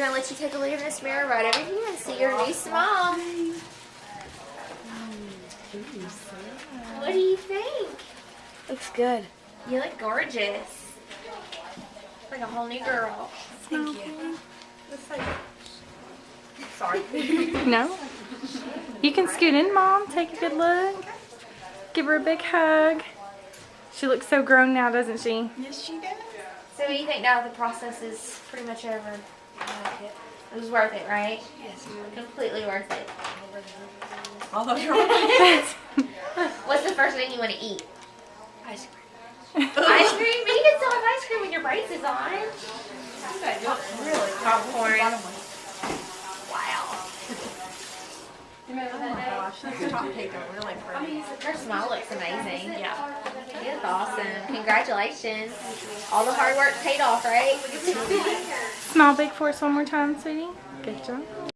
gonna let you take a look in this mirror right over here and see your new smile. What do you think? Looks good. You look gorgeous. Like a whole new girl. Thank you. Sorry. No? You can scoot in, Mom. Take a good look. Give her a big hug. She looks so grown now, doesn't she? Yes, she does. So what do you think now that the process is pretty much over? It was worth it, right? Yes. Completely worth it. Although you're What's the first thing you want to eat? ice cream. Ice cream? But you can still have ice cream with your braces on. Really? Popcorn. Wow. Oh my gosh, those top cake are really pretty. Her smile looks amazing. Yeah. It's awesome. Congratulations. All the hard work paid off, right? Smile big for us one more time, sweetie. Good job.